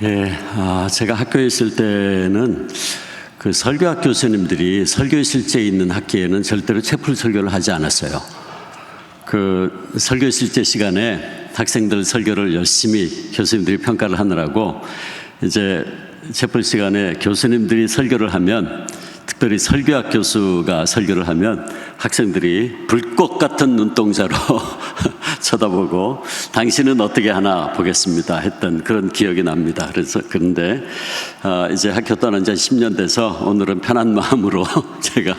제가 학교에 있을 때는 그 설교학 교수님들이 설교 실제에 있는 학기에는 절대로 채플 설교를 하지 않았어요. 그 설교 실제 시간에 학생들 설교를 열심히 교수님들이 평가를 하느라고 이제 채플 시간에 교수님들이 설교를 하면, 특별히 설교학 교수가 설교를 하면 학생들이 불꽃 같은 눈동자로 쳐다보고 당신은 어떻게 하나 보겠습니다 했던 그런 기억이 납니다. 그런데 이제 학교 떠난 지 10년 돼서 오늘은 편한 마음으로 제가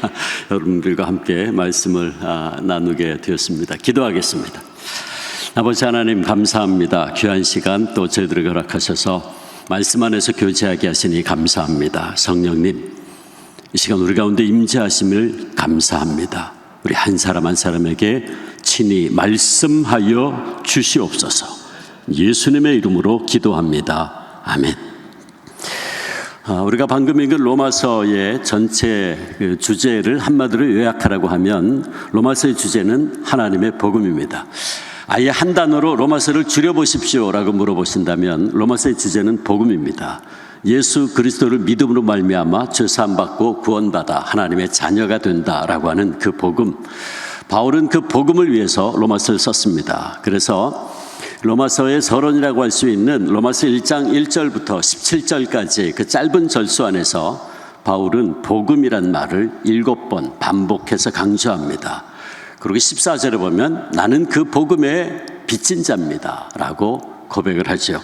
여러분들과 함께 말씀을 나누게 되었습니다. 기도하겠습니다. 아버지 하나님, 감사합니다. 귀한 시간 또 저희들에게 허락하셔서 말씀 안에서 교제하게 하시니 감사합니다. 성령님, 이 시간 우리 가운데 임재하심을 감사합니다. 우리 한 사람 한 사람에게 친히 말씀하여 주시옵소서. 예수님의 이름으로 기도합니다. 아멘. 우리가 방금 읽은 로마서의 전체 그 주제를 한마디로 요약하라고 하면 로마서의 주제는 하나님의 복음입니다. 아예 한 단어로 로마서를 줄여보십시오라고 물어보신다면 로마서의 주제는 복음입니다. 예수 그리스도를 믿음으로 말미암아 죄사함 받고 구원받아 하나님의 자녀가 된다라고 하는 그 복음. 바울은 그 복음을 위해서 로마서를 썼습니다. 그래서 로마서의 서론이라고 할 수 있는 로마서 1장 1절부터 17절까지 그 짧은 절수 안에서 바울은 복음이란 말을 7번 반복해서 강조합니다. 그리고 14절에 보면 나는 그 복음의 빚진 자입니다 라고 고백을 하죠.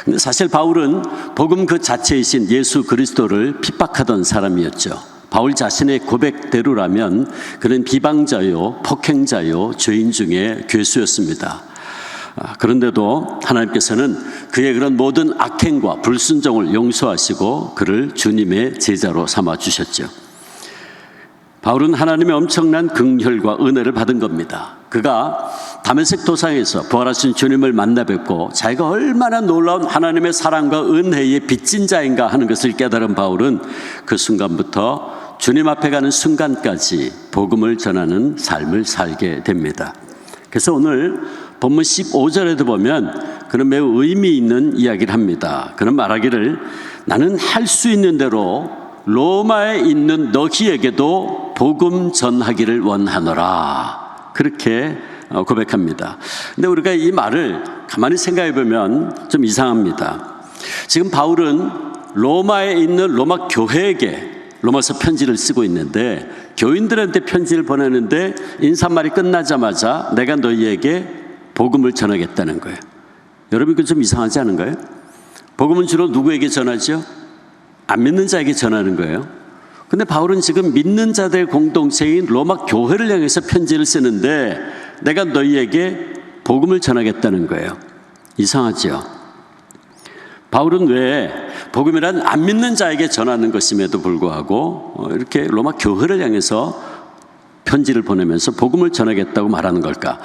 근데 사실 바울은 복음 그 자체이신 예수 그리스도를 핍박하던 사람이었죠. 바울 자신의 고백대로라면 그는 비방자요, 폭행자요, 죄인 중에 괴수였습니다. 그런데도 하나님께서는 그의 그런 모든 악행과 불순종을 용서하시고 그를 주님의 제자로 삼아주셨죠. 바울은 하나님의 엄청난 긍휼과 은혜를 받은 겁니다. 그가 다메섹 도상에서 부활하신 주님을 만나 뵙고 자기가 얼마나 놀라운 하나님의 사랑과 은혜의 빚진 자인가 하는 것을 깨달은 바울은 그 순간부터 주님 앞에 가는 순간까지 복음을 전하는 삶을 살게 됩니다. 그래서 오늘 본문 15절에도 보면 그는 매우 의미 있는 이야기를 합니다. 그는 말하기를 나는 할 수 있는 대로 로마에 있는 너희에게도 복음 전하기를 원하노라, 그렇게 고백합니다. 근데 우리가 이 말을 가만히 생각해 보면 좀 이상합니다. 지금 바울은 로마에 있는 로마 교회에게 로마서 편지를 쓰고 있는데 교인들한테 편지를 보내는데 인사말이 끝나자마자 내가 너희에게 복음을 전하겠다는 거예요. 여러분, 이거 좀 이상하지 않은가요? 복음은 주로 누구에게 전하죠? 안 믿는 자에게 전하는 거예요. 근데 바울은 지금 믿는 자들의 공동체인 로마 교회를 향해서 편지를 쓰는데 내가 너희에게 복음을 전하겠다는 거예요. 이상하죠? 바울은 왜 복음이란 안 믿는 자에게 전하는 것임에도 불구하고 이렇게 로마 교회를 향해서 편지를 보내면서 복음을 전하겠다고 말하는 걸까?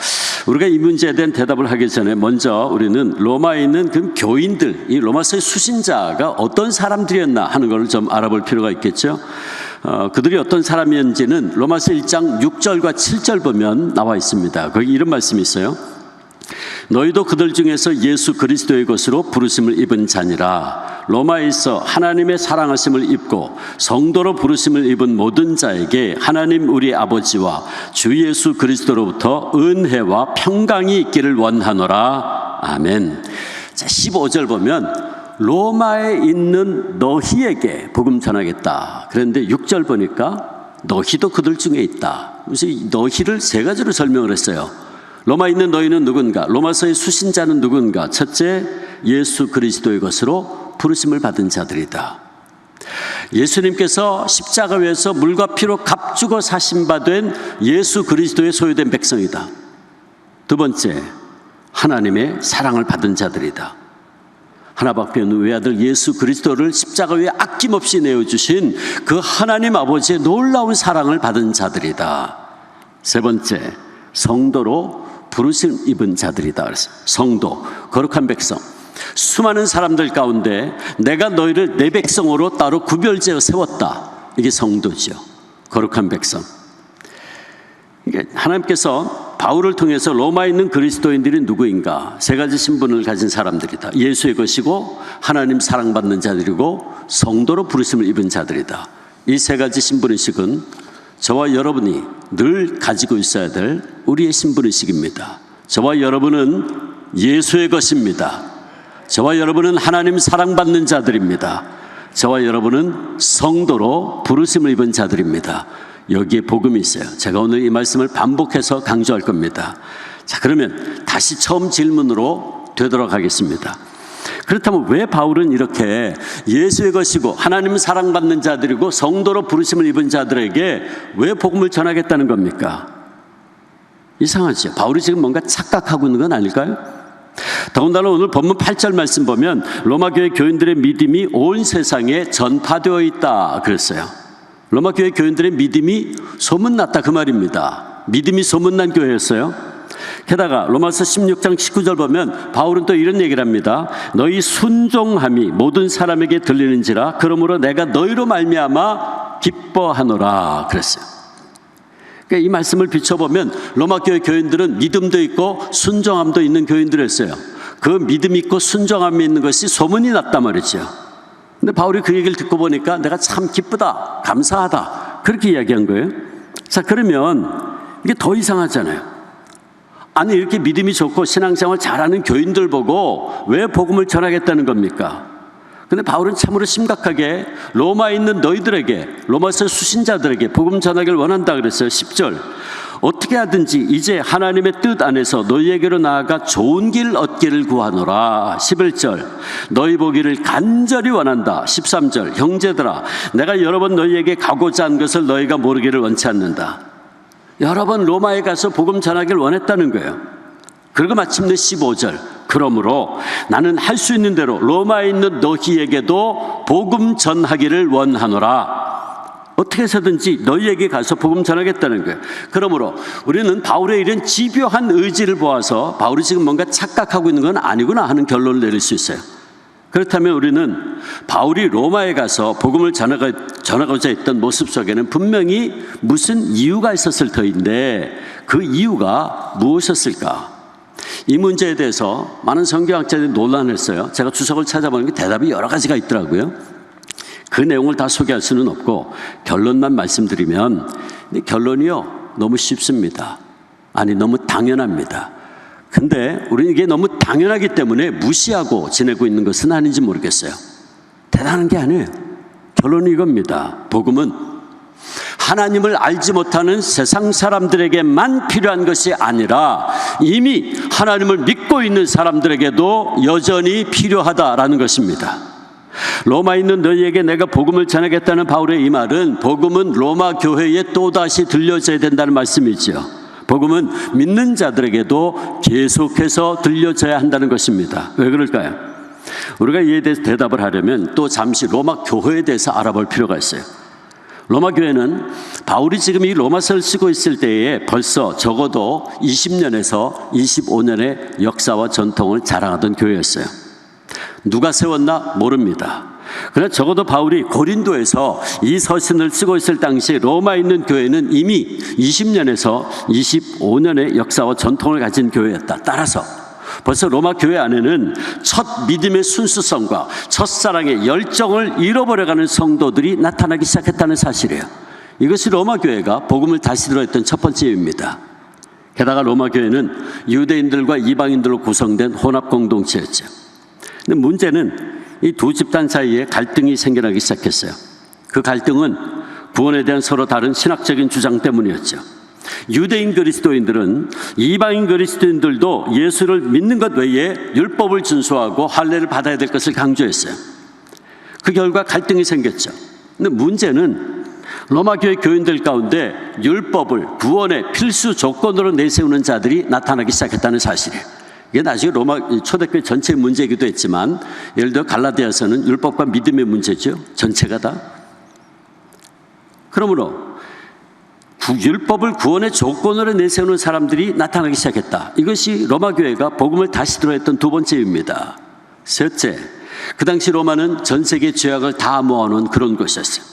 우리가 이 문제에 대한 대답을 하기 전에 먼저 우리는 로마에 있는 그 교인들, 이 로마서의 수신자가 어떤 사람들이었나 하는 걸 좀 알아볼 필요가 있겠죠. 그들이 어떤 사람이었는지는 로마서 1장 6절과 7절 보면 나와 있습니다. 거기 이런 말씀이 있어요. 너희도 그들 중에서 예수 그리스도의 것으로 부르심을 입은 자니라. 로마에 있어 하나님의 사랑하심을 입고 성도로 부르심을 입은 모든 자에게 하나님 우리 아버지와 주 예수 그리스도로부터 은혜와 평강이 있기를 원하노라. 아멘. 자, 15절 보면 로마에 있는 너희에게 복음 전하겠다. 그런데 6절 보니까 너희도 그들 중에 있다. 그래서 너희를 세 가지로 설명을 했어요. 로마에 있는 너희는 누군가? 로마서의 수신자는 누군가? 첫째, 예수 그리스도의 것으로 부르심을 받은 자들이다. 예수님께서 십자가 위에서 물과 피로 값주고 사심받은 예수 그리스도의 소유된 백성이다. 두 번째, 하나님의 사랑을 받은 자들이다. 하나밖에 없는 외아들 예수 그리스도를 십자가 위에 아낌없이 내어주신 그 하나님 아버지의 놀라운 사랑을 받은 자들이다. 세 번째, 성도로 부르심 입은 자들이다. 그래서 성도, 거룩한 백성, 수많은 사람들 가운데 내가 너희를 내 백성으로 따로 구별지어 세웠다. 이게 성도죠. 거룩한 백성. 하나님께서 바울을 통해서 로마에 있는 그리스도인들이 누구인가? 세 가지 신분을 가진 사람들이다. 예수의 것이고 하나님 사랑받는 자들이고 성도로 부르심을 입은 자들이다. 이 세 가지 신분의식은 저와 여러분이 늘 가지고 있어야 될 우리의 신분의식입니다. 저와 여러분은 예수의 것입니다. 저와 여러분은 하나님 사랑받는 자들입니다. 저와 여러분은 성도로 부르심을 입은 자들입니다. 여기에 복음이 있어요. 제가 오늘 이 말씀을 반복해서 강조할 겁니다. 자, 그러면 다시 처음 질문으로 되돌아가겠습니다. 그렇다면 왜 바울은 이렇게 예수의 것이고 하나님 사랑받는 자들이고 성도로 부르심을 입은 자들에게 왜 복음을 전하겠다는 겁니까? 이상하죠. 바울이 지금 뭔가 착각하고 있는 건 아닐까요? 더군다나 오늘 본문 8절 말씀 보면 로마 교회 교인들의 믿음이 온 세상에 전파되어 있다 그랬어요. 로마 교회 교인들의 믿음이 소문났다 그 말입니다. 믿음이 소문난 교회였어요. 게다가 로마서 16장 19절 보면 바울은 또 이런 얘기를 합니다. 너희 순종함이 모든 사람에게 들리는지라 그러므로 내가 너희로 말미암아 기뻐하노라 그랬어요. 그러니까 이 말씀을 비춰보면 로마 교회 교인들은 믿음도 있고 순종함도 있는 교인들이었어요. 그 믿음 있고 순종함이 있는 것이 소문이 났단 말이죠. 근데 바울이 그 얘기를 듣고 보니까 내가 참 기쁘다, 감사하다 그렇게 이야기한 거예요. 자, 그러면 이게 더 이상하잖아요. 아니 이렇게 믿음이 좋고 신앙생활 잘하는 교인들 보고 왜 복음을 전하겠다는 겁니까? 근데 바울은 참으로 심각하게 로마에 있는 너희들에게, 로마서 수신자들에게 복음 전하기를 원한다 그랬어요. 10절 어떻게 하든지 이제 하나님의 뜻 안에서 너희에게로 나아가 좋은 길 얻기를 구하노라. 11절 너희 보기를 간절히 원한다. 13절 형제들아 내가 여러 번 너희에게 가고자 한 것을 너희가 모르기를 원치 않는다. 여러 번 로마에 가서 복음 전하기를 원했다는 거예요. 그리고 마침내 15절 그러므로 나는 할 수 있는 대로 로마에 있는 너희에게도 복음 전하기를 원하노라. 어떻게 해서든지 너희에게 가서 복음 전하겠다는 거예요. 그러므로 우리는 바울의 이런 집요한 의지를 보아서 바울이 지금 뭔가 착각하고 있는 건 아니구나 하는 결론을 내릴 수 있어요. 그렇다면 우리는 바울이 로마에 가서 복음을 전하고자 했던 모습 속에는 분명히 무슨 이유가 있었을 터인데 그 이유가 무엇이었을까? 이 문제에 대해서 많은 성경학자들이 논란했어요. 제가 주석을 찾아보니까 대답이 여러 가지가 있더라고요. 그 내용을 다 소개할 수는 없고 결론만 말씀드리면 결론이요 너무 쉽습니다. 아니 너무 당연합니다. 근데 우리는 이게 너무 당연하기 때문에 무시하고 지내고 있는 것은 아닌지 모르겠어요. 대단한 게 아니에요. 결론은 이겁니다. 복음은 하나님을 알지 못하는 세상 사람들에게만 필요한 것이 아니라 이미 하나님을 믿고 있는 사람들에게도 여전히 필요하다라는 것입니다. 로마에 있는 너희에게 내가 복음을 전하겠다는 바울의 이 말은 복음은 로마 교회에 또다시 들려져야 된다는 말씀이죠. 복음은 믿는 자들에게도 계속해서 들려져야 한다는 것입니다. 왜 그럴까요? 우리가 이에 대해서 대답을 하려면 또 잠시 로마 교회에 대해서 알아볼 필요가 있어요. 로마 교회는 바울이 지금 이 로마서를 쓰고 있을 때에 벌써 적어도 20년에서 25년의 역사와 전통을 자랑하던 교회였어요. 누가 세웠나 모릅니다. 그러나 적어도 바울이 고린도에서 이 서신을 쓰고 있을 당시 로마에 있는 교회는 이미 20년에서 25년의 역사와 전통을 가진 교회였다. 따라서 벌써 로마 교회 안에는 첫 믿음의 순수성과 첫사랑의 열정을 잃어버려가는 성도들이 나타나기 시작했다는 사실이에요. 이것이 로마 교회가 복음을 다시 들어했던 첫 번째 이유입니다. 게다가 로마 교회는 유대인들과 이방인들로 구성된 혼합 공동체였죠. 근데 문제는 이 두 집단 사이에 갈등이 생겨나기 시작했어요. 그 갈등은 구원에 대한 서로 다른 신학적인 주장 때문이었죠. 유대인 그리스도인들은 이방인 그리스도인들도 예수를 믿는 것 외에 율법을 준수하고 할례를 받아야 될 것을 강조했어요. 그 결과 갈등이 생겼죠. 근데 문제는 로마 교회 교인들 가운데 율법을 구원의 필수 조건으로 내세우는 자들이 나타나기 시작했다는 사실이에요. 이게 나중에 로마 초대교회 전체의 문제이기도 했지만 예를 들어 갈라디아서는 율법과 믿음의 문제죠. 전체가 다. 그러므로 율법을 구원의 조건으로 내세우는 사람들이 나타나기 시작했다. 이것이 로마 교회가 복음을 다시 들어했던 두 번째 이유입니다. 셋째, 그 당시 로마는 전 세계 죄악을 다 모아놓은 그런 곳이었어요.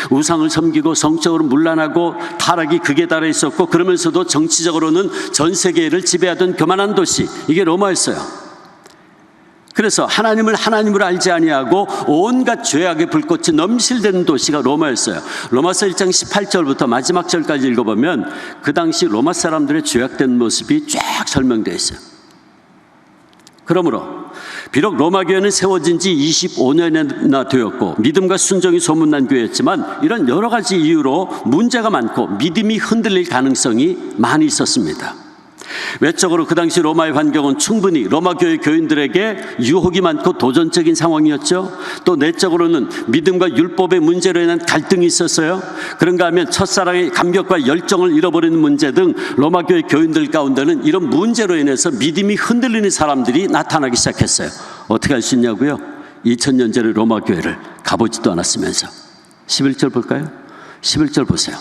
우상을 섬기고 성적으로 문란하고 타락이 극에 달해 있었고, 그러면서도 정치적으로는 전 세계를 지배하던 교만한 도시, 이게 로마였어요. 그래서 하나님을 하나님으로 알지 아니하고 온갖 죄악의 불꽃이 넘실대는 도시가 로마였어요. 로마서 1장 18절부터 마지막 절까지 읽어보면 그 당시 로마 사람들의 죄악된 모습이 쫙 설명되어 있어요. 그러므로 비록 로마 교회는 세워진 지 25년이나 되었고 믿음과 순종이 소문난 교회였지만, 이런 여러 가지 이유로 문제가 많고 믿음이 흔들릴 가능성이 많이 있었습니다. 외적으로 그 당시 로마의 환경은 충분히 로마 교회 교인들에게 유혹이 많고 도전적인 상황이었죠. 또 내적으로는 믿음과 율법의 문제로 인한 갈등이 있었어요. 그런가 하면 첫사랑의 감격과 열정을 잃어버리는 문제 등 로마 교회 교인들 가운데는 이런 문제로 인해서 믿음이 흔들리는 사람들이 나타나기 시작했어요. 어떻게 할 수 있냐고요? 2000년 전에 로마 교회를 가보지도 않았으면서. 11절 볼까요? 11절 보세요.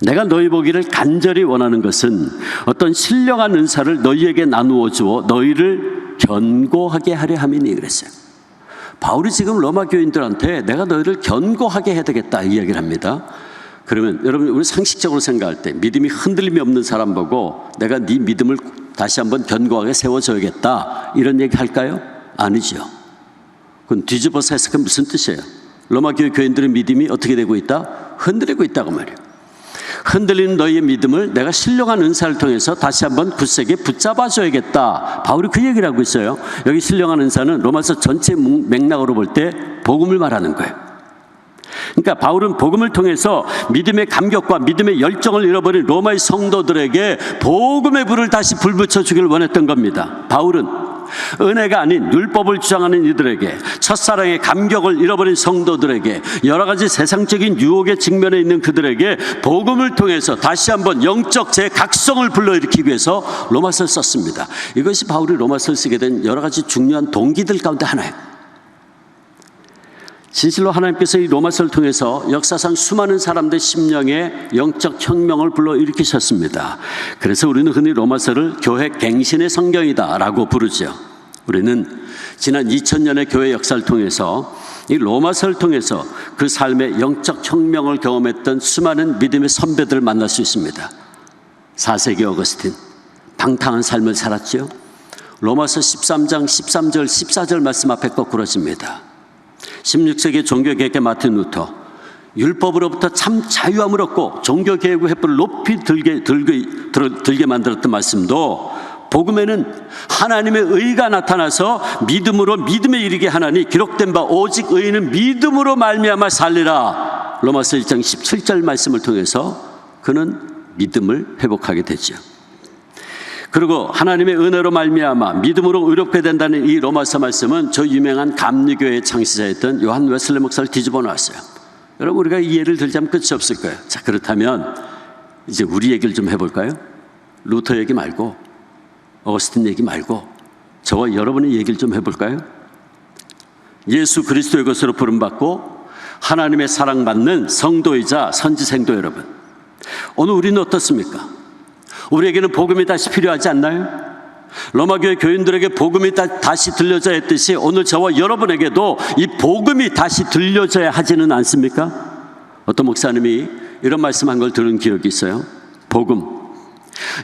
내가 너희 보기를 간절히 원하는 것은 어떤 신령한 은사를 너희에게 나누어 주어 너희를 견고하게 하려 함이니, 그랬어요. 바울이 지금 로마 교인들한테 내가 너희를 견고하게 해야 되겠다 이 이야기를 합니다. 그러면 여러분, 우리 상식적으로 생각할 때 믿음이 흔들림이 없는 사람 보고 내가 네 믿음을 다시 한번 견고하게 세워줘야겠다 이런 얘기 할까요? 아니죠. 그건 뒤집어서 해석하면 무슨 뜻이에요? 로마 교회 교인들의 믿음이 어떻게 되고 있다? 흔들리고 있다고 말이에요. 흔들리는 너희의 믿음을 내가 신령한 은사를 통해서 다시 한번 굳세게 붙잡아줘야겠다. 바울이 그 얘기를 하고 있어요. 여기 신령한 은사는 로마서 전체 맥락으로 볼 때 복음을 말하는 거예요. 그러니까 바울은 복음을 통해서 믿음의 감격과 믿음의 열정을 잃어버린 로마의 성도들에게 복음의 불을 다시 불붙여 주기를 원했던 겁니다. 바울은 은혜가 아닌 율법을 주장하는 이들에게, 첫사랑의 감격을 잃어버린 성도들에게, 여러 가지 세상적인 유혹에 직면해 있는 그들에게 복음을 통해서 다시 한번 영적 재각성을 불러일으키기 위해서 로마서를 썼습니다. 이것이 바울이 로마서를 쓰게 된 여러 가지 중요한 동기들 가운데 하나예요. 진실로 하나님께서 이 로마서를 통해서 역사상 수많은 사람들 심령에 영적 혁명을 불러일으키셨습니다. 그래서 우리는 흔히 로마서를 교회 갱신의 성경이다 라고 부르죠. 우리는 지난 2000년의 교회 역사를 통해서 이 로마서를 통해서 그 삶의 영적 혁명을 경험했던 수많은 믿음의 선배들을 만날 수 있습니다. 4세기 어거스틴, 방탕한 삶을 살았죠. 로마서 13장 13절 14절 말씀 앞에 거꾸러집니다. 16세기 종교개혁의 마틴 루터, 율법으로부터 참 자유함을 얻고 종교개혁의 횃불을 높이 들게 만들었던 말씀도 복음에는 하나님의 의가 나타나서 믿음으로 믿음에 이르게 하나니 기록된 바 오직 의인은 믿음으로 말미암아 살리라. 로마서 1장 17절 말씀을 통해서 그는 믿음을 회복하게 되죠. 그리고 하나님의 은혜로 말미암아 믿음으로 의롭게 된다는 이 로마서 말씀은 저 유명한 감리교회의 창시자였던 요한 웨슬리 목사를 뒤집어 놨어요. 여러분, 우리가 이 예를 들자면 끝이 없을 거예요. 자, 그렇다면 이제 우리 얘기를 좀 해볼까요? 루터 얘기 말고, 어거스틴 얘기 말고 저와 여러분의 얘기를 좀 해볼까요? 예수 그리스도의 것으로 부름받고 하나님의 사랑받는 성도이자 선지생도 여러분, 오늘 우리는 어떻습니까? 우리에게는 복음이 다시 필요하지 않나요? 로마교회 교인들에게 복음이 다시 들려져야 했듯이 오늘 저와 여러분에게도 이 복음이 다시 들려져야 하지는 않습니까? 어떤 목사님이 이런 말씀한 걸 들은 기억이 있어요. 복음,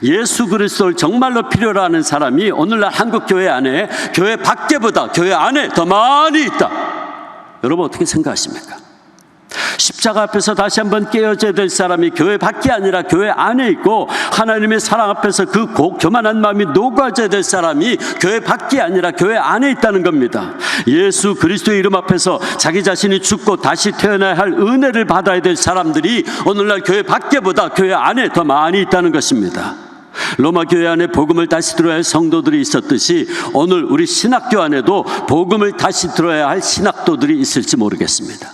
예수 그리스도를 정말로 필요로 하는 사람이 오늘날 한국 교회 안에 교회 밖에보다 교회 안에 더 많이 있다. 여러분 어떻게 생각하십니까? 십자가 앞에서 다시 한번 깨어져야 될 사람이 교회 밖이 아니라 교회 안에 있고, 하나님의 사랑 앞에서 그 교만한 마음이 녹아져야 될 사람이 교회 밖이 아니라 교회 안에 있다는 겁니다. 예수 그리스도의 이름 앞에서 자기 자신이 죽고 다시 태어나야 할 은혜를 받아야 될 사람들이 오늘날 교회 밖에보다 교회 안에 더 많이 있다는 것입니다. 로마 교회 안에 복음을 다시 들어야 할 성도들이 있었듯이 오늘 우리 신학교 안에도 복음을 다시 들어야 할 신학도들이 있을지 모르겠습니다.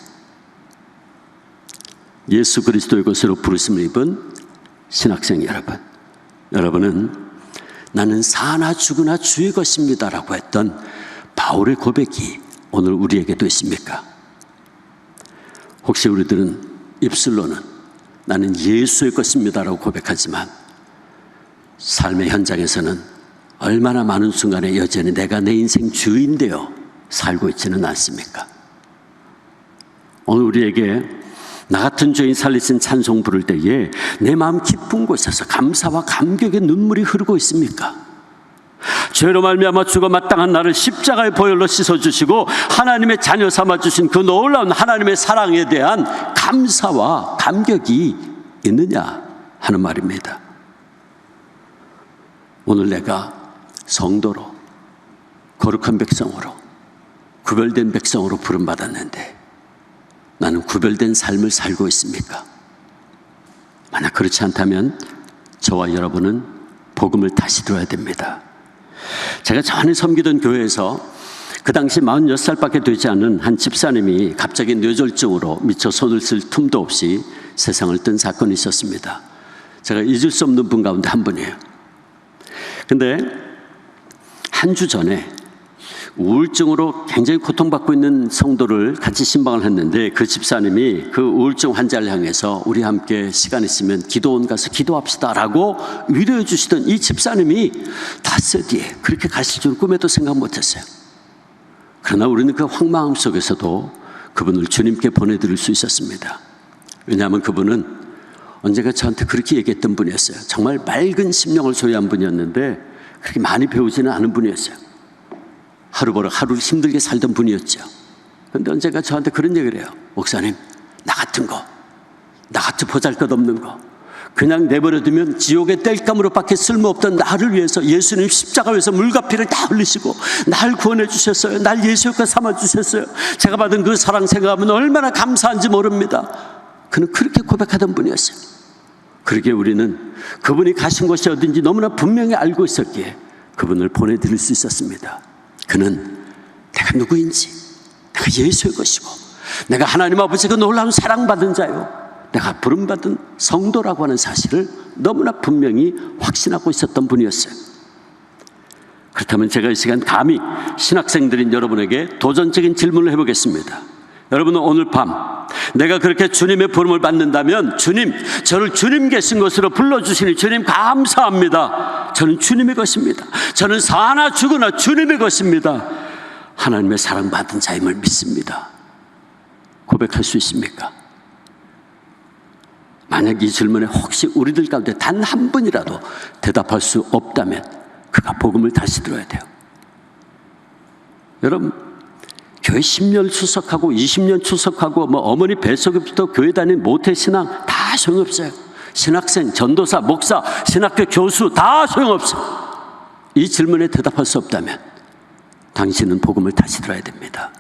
예수 그리스도의 것으로 부르심을 입은 신학생 여러분, 여러분은 나는 사나 죽으나 주의 것입니다 라고 했던 바울의 고백이 오늘 우리에게도 있습니까? 혹시 우리들은 입술로는 나는 예수의 것입니다 라고 고백하지만 삶의 현장에서는 얼마나 많은 순간에 여전히 내가 내 인생 주인 되어 살고 있지는 않습니까? 오늘 우리에게 나 같은 죄인 살리신 찬송 부를 때에 내 마음 깊은 곳에서 감사와 감격의 눈물이 흐르고 있습니까? 죄로 말미암아 죽어 마땅한 나를 십자가의 보혈로 씻어주시고 하나님의 자녀 삼아주신 그 놀라운 하나님의 사랑에 대한 감사와 감격이 있느냐 하는 말입니다. 오늘 내가 성도로, 거룩한 백성으로, 구별된 백성으로 부름받았는데 나는 구별된 삶을 살고 있습니까? 만약 그렇지 않다면 저와 여러분은 복음을 다시 들어야 됩니다. 제가 전에 섬기던 교회에서 그 당시 46살밖에 되지 않은 한 집사님이 갑자기 뇌졸중으로 미처 손을 쓸 틈도 없이 세상을 뜬 사건이 있었습니다. 제가 잊을 수 없는 분 가운데 한 분이에요. 근데 한 주 전에 우울증으로 굉장히 고통받고 있는 성도를 같이 신방을 했는데 그 집사님이 그 우울증 환자를 향해서 우리 함께 시간 있으면 기도원 가서 기도합시다 라고 위로해 주시던 이 집사님이 닷새 뒤에 그렇게 가실 줄 꿈에도 생각 못했어요. 그러나 우리는 그 황망함 속에서도 그분을 주님께 보내드릴 수 있었습니다. 왜냐하면 그분은 언젠가 저한테 그렇게 얘기했던 분이었어요. 정말 맑은 심령을 소유한 분이었는데 그렇게 많이 배우지는 않은 분이었어요. 하루버럭 하루를 힘들게 살던 분이었죠. 그런데 언젠가 저한테 그런 얘기를 해요. 목사님, 나 같은 거, 나 같은 보잘것없는 거 그냥 내버려두면 지옥의 땔감으로 밖에 쓸모없던 나를 위해서 예수님 십자가 위에서 물과 피를 다 흘리시고 날 구원해 주셨어요. 날 예수의 것 삼아 주셨어요. 제가 받은 그 사랑 생각하면 얼마나 감사한지 모릅니다. 그는 그렇게 고백하던 분이었어요. 그러기에 우리는 그분이 가신 곳이 어딘지 너무나 분명히 알고 있었기에 그분을 보내드릴 수 있었습니다. 그는 내가 누구인지, 내가 예수의 것이고 내가 하나님 아버지 그 놀라운 사랑받은 자요, 내가 부름받은 성도라고 하는 사실을 너무나 분명히 확신하고 있었던 분이었어요. 그렇다면 제가 이 시간 감히 신학생들인 여러분에게 도전적인 질문을 해보겠습니다. 여러분은 오늘 밤 내가 그렇게 주님의 부름을 받는다면 주님, 저를 주님 계신 것으로 불러주시니 주님 감사합니다. 저는 주님의 것입니다. 저는 사나 죽으나 주님의 것입니다. 하나님의 사랑받은 자임을 믿습니다. 고백할 수 있습니까? 만약 이 질문에 혹시 우리들 가운데 단 한 분이라도 대답할 수 없다면 그가 복음을 다시 들어야 돼요. 여러분, 교회 10년 출석하고 20년 출석하고 어머니 뱃속에부터 교회 다닌 모태신앙 다 소용없어요. 신학생, 전도사, 목사, 신학교 교수 다 소용없어요. 이 질문에 대답할 수 없다면 당신은 복음을 다시 들어야 됩니다.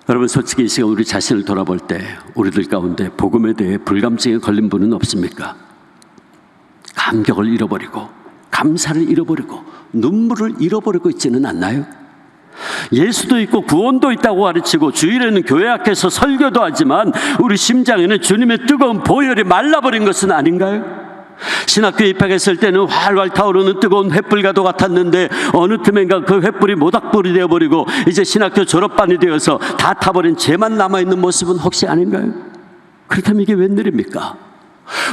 여러분, 솔직히 이 시간 우리 자신을 돌아볼 때 우리들 가운데 복음에 대해 불감증에 걸린 분은 없습니까? 감격을 잃어버리고 감사를 잃어버리고 눈물을 잃어버리고 있지는 않나요? 예수도 있고 구원도 있다고 가르치고 주일에는 교회 앞에서 설교도 하지만 우리 심장에는 주님의 뜨거운 보혈이 말라버린 것은 아닌가요? 신학교에 입학했을 때는 활활 타오르는 뜨거운 횃불과도 같았는데 어느 틈엔가 그 횃불이 모닥불이 되어버리고 이제 신학교 졸업반이 되어서 다 타버린 죄만 남아있는 모습은 혹시 아닌가요? 그렇다면 이게 웬일입니까?